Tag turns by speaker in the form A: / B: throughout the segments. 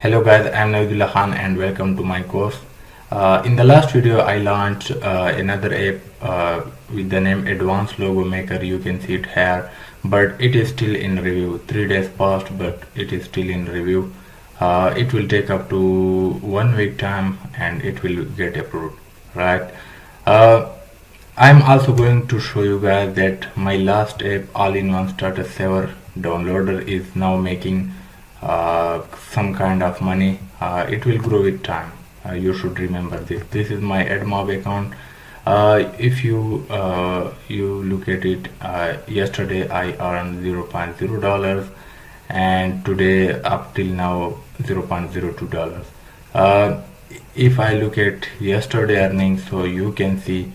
A: Hello guys, I am Navidullah Khan and welcome to my course. In the last video I launched another app with the name Advanced Logo Maker. You can see it here, but it is still in review. 3 days passed but it is still in review. It will take up to 1 week time and it will get approved, right? I'm also going to show you guys that my last app, all-in-one status saver downloader, is now making some kind of money. It will grow with time. You should remember this. This is my AdMob account. If you look at it, yesterday I earned $0.0 and today up till now $0.02. If I look at yesterday earnings, so you can see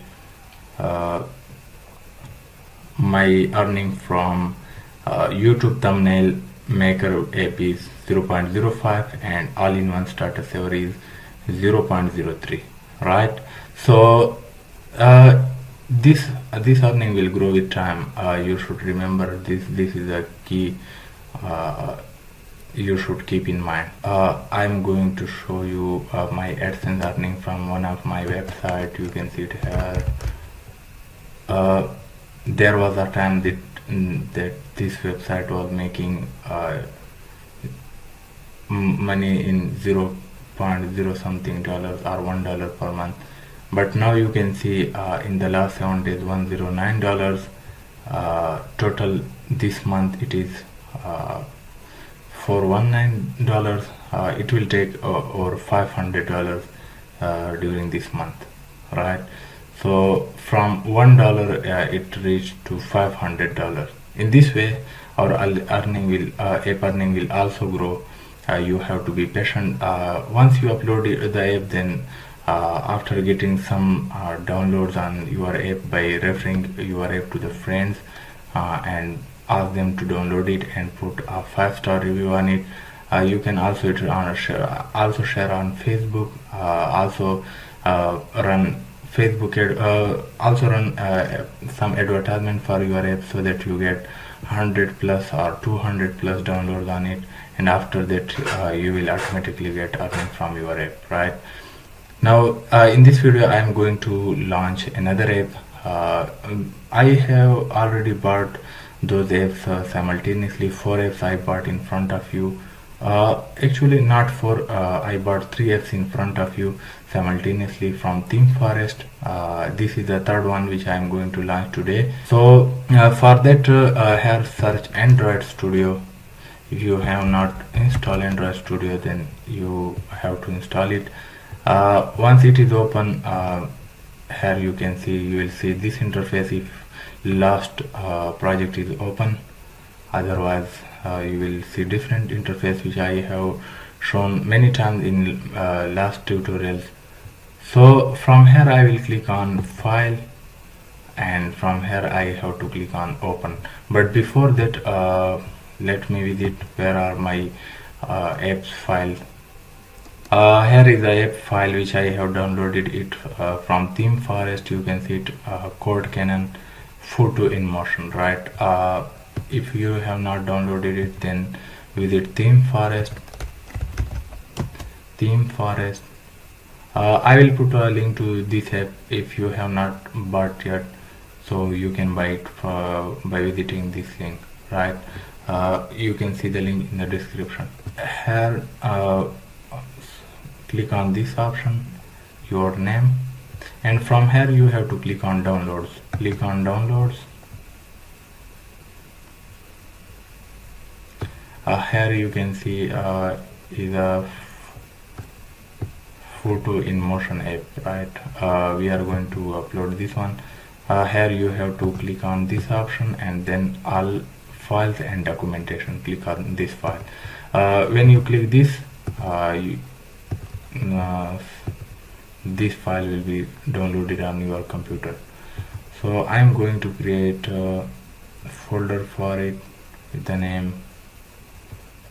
A: my earning from YouTube thumbnail maker app is 0.05 and all-in-one status saver is 0.03, right? So this earning will grow with time. You should remember this is a key you should keep in mind. I'm going to show you my AdSense earning from one of my website. You can see it here. There was a time that this website was making money in 0.0 something dollars or $1 per month, but now you can see in the last 7 days $109. Total this month it is $419. It will take over $500 during this month, right? So from $1 it reached to $500. In this way our app earning will also grow. You have to be patient. Once you upload the app, then after getting some downloads on your app by referring your app to the friends and ask them to download it and put a 5-star review on it, you can also share on Facebook, also run Facebook also run some advertisement for your app so that you get 100 plus or 200 plus downloads on it, and after that you will automatically get earning from your app, right? Now in this video I am going to launch another app. I have already bought those apps simultaneously. 4 apps I bought in front of you. Actually not 4, I bought 3 apps in front of you simultaneously from ThemeForest. This is the third one which I am going to launch today. So for that here search Android Studio. If you have not installed Android Studio, then you have to install it. Once it is open, here you will see this interface if last project is open. Otherwise you will see different interface which I have shown many times in last tutorials. So from here I will click on file, and from here I have to click on open. But before that let me visit where are my apps file. Here is the app file which I have downloaded it from ThemeForest. You can see it, CodeCanon Photo in Motion, right? If you have not downloaded it, then visit ThemeForest. I will put a link to this app if you have not bought yet, so you can buy it by visiting this link, right? You can see the link in the description. Here click on this option, your name, and from here you have to click on downloads. Click on downloads. Here you can see is a Photo in Motion app, right? We are going to upload this one. Here you have to click on this option and then all files and documentation. Click on this file. When you click this, this file will be downloaded on your computer. So I am going to create a folder for it with the name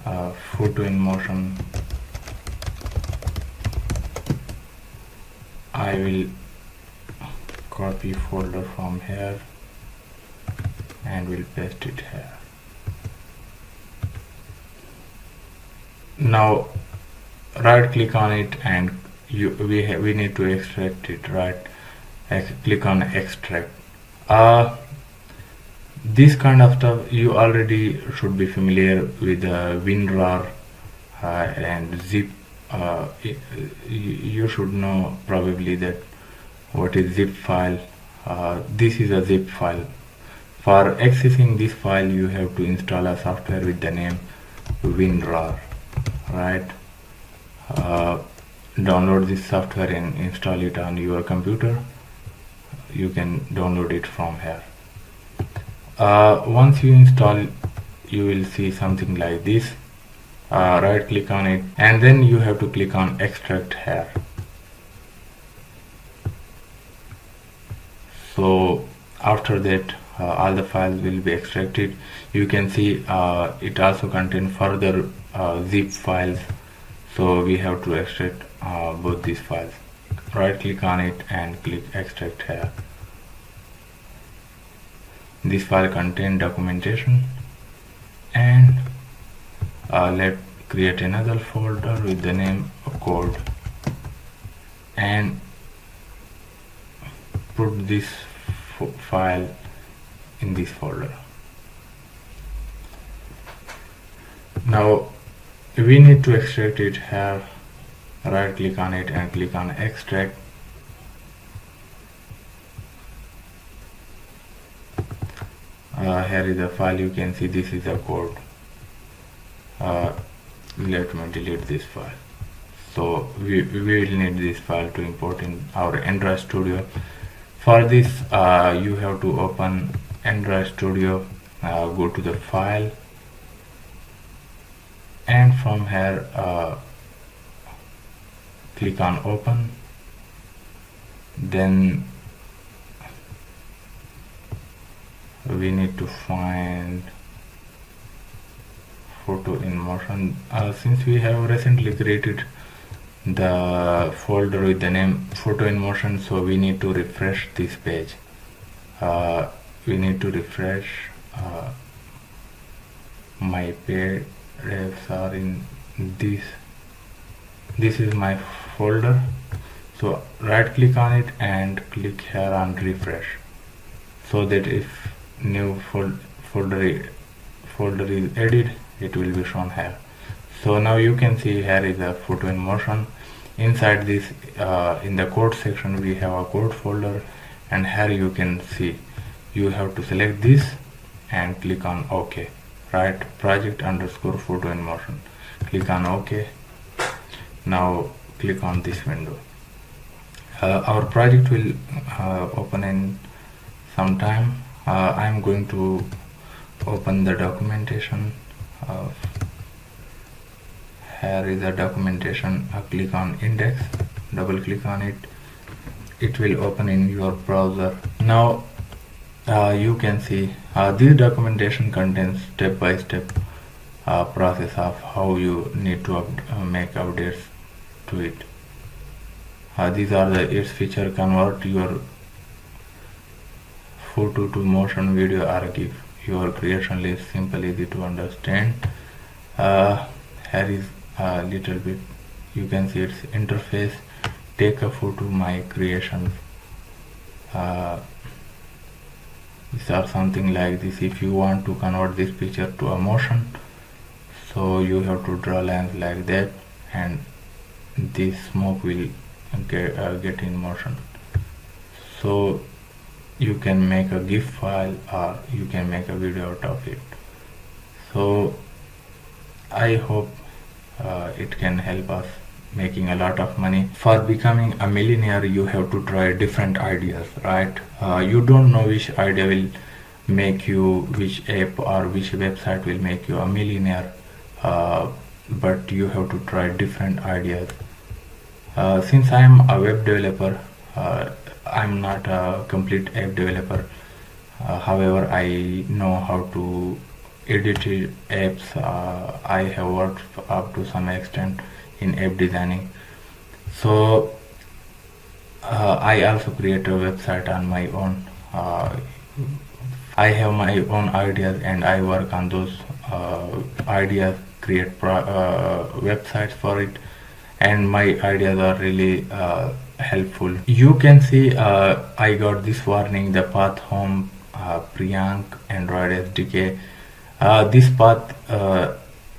A: Photo in Motion. I will copy folder from here and will paste it here. Now right click on it and we need to extract it, right? Click on extract. This kind of stuff you already should be familiar with WinRAR and zip. You should know probably that what is zip file. This is a zip file. For accessing this file you have to install a software with the name WinRAR, right? Download this software and install it on your computer. You can download it from here. Once you install, you will see something like this. Right click on it and then you have to click on extract here. So after that all the files will be extracted. You can see it also contains further zip files, so we have to extract both these files. Right click on it and click extract here. This file contains documentation, and let's create another folder with the name code and put this file in this folder. Now we need to extract it here. Right click on it and click on extract. Here is the file. You can see this is the code. Let me delete this file. So we will need this file to import in our Android Studio. For this you have to open Android Studio, go to the file, and from here click on open. Then we need to find Photo in Motion. Since we have recently created the folder with the name Photo in Motion, so we need to refresh this page. We need to refresh. My PDFs are in this. This is my folder. So right click on it and click here on refresh, so that if new folder is added, it will be shown here. So now you can see here is a Photo in Motion. Inside this in the code section we have a code folder, and here you can see you have to select this and click on OK, right? project_photo in motion. Click on OK. Now click on this window. Our project will open in some time. I am going to open the documentation. Here is the documentation. Click on index, double click on it. It will open in your browser. Now you can see this documentation contains step-by-step process of how you need to make updates to it. These are its feature: convert your photo to motion, video, or GIF. Your creation is simple, easy to understand. Here is a little bit. You can see its interface. Take a photo, my creations. These are something like this. If you want to convert this picture to a motion, so you have to draw lines like that, and this smoke will get in motion. So you can make a GIF file, or you can make a video out of it. So I hope it can help us making a lot of money. For becoming a millionaire, you have to try different ideas, right? You don't know which idea will make you, which app or which website will make you a millionaire, but you have to try different ideas. Since I am a web developer, I'm not a complete app developer. However, I know how to edit apps. I have worked up to some extent in app designing. So I also create a website on my own. I have my own ideas and I work on those ideas, create websites for it, and my ideas are really helpful. You can see I got this warning, the path home Priyank Android SDK. This path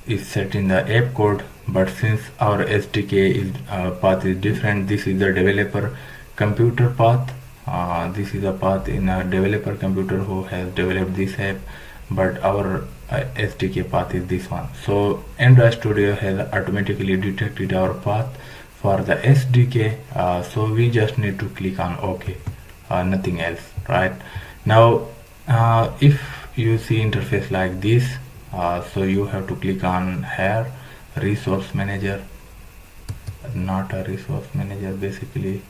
A: is set in the app code, but since our SDK is path is different, this is the developer computer path. This is a path in a developer computer who has developed this app, but our SDK path is this one. So Android Studio has automatically detected our path for the SDK, so we just need to click on OK, nothing else, right? Now if you see interface like this, so you have to click on here, resource manager, not a resource manager, basically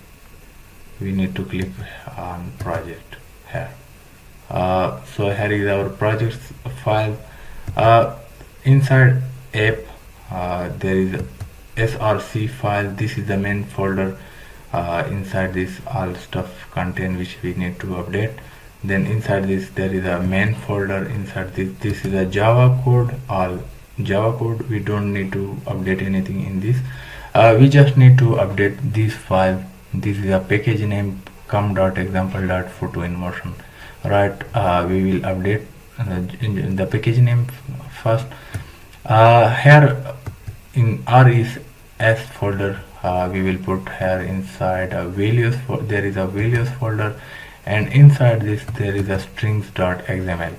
A: we need to click on project here. So here is our project file. Inside app there is src file. This is the main folder. Inside this all stuff contain which we need to update. Then inside this there is a main folder. Inside this is a Java code, all Java code. We don't need to update anything in this. We just need to update this file. This is a package name com.example.photoinmotion, right? We will update in the package name first. Here in RES folder, we will put here inside a values. There is a values folder, and inside this there is a strings.xml.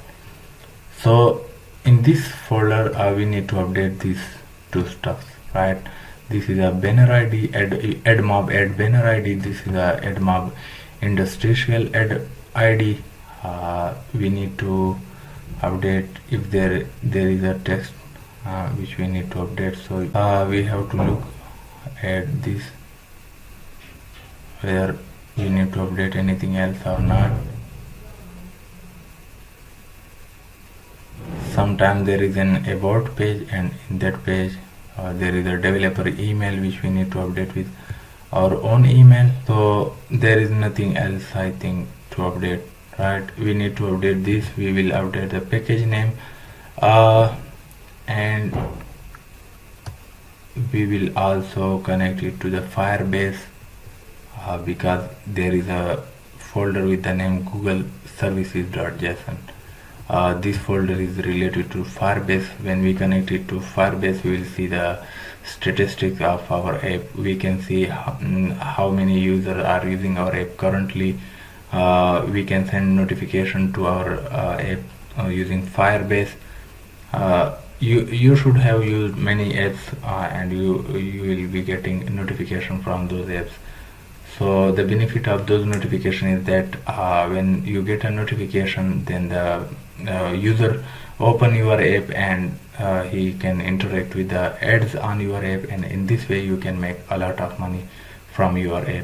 A: So in this folder we need to update these two stuffs, right? This is a banner ID, add banner ID. This is a add industrial add ID. We need to update if there is a text which we need to update. So we have to look at this where we need to update anything else or not. Sometimes there is an about page, and in that page there is a developer email which we need to update with our own email. So there is nothing else, I think, to update, right? We need to update this. We will update the package name, and we will also connect it to the Firebase, because there is a folder with the name Google services.json. This folder is related to Firebase. When we connect it to Firebase, we will see the statistics of our app. We can see how many users are using our app currently. We can send notification to our app using Firebase. You should have used many apps, and you will be getting notification from those apps. So the benefit of those notifications is that when you get a notification, then the user open your app, and he can interact with the ads on your app, and in this way you can make a lot of money from your app.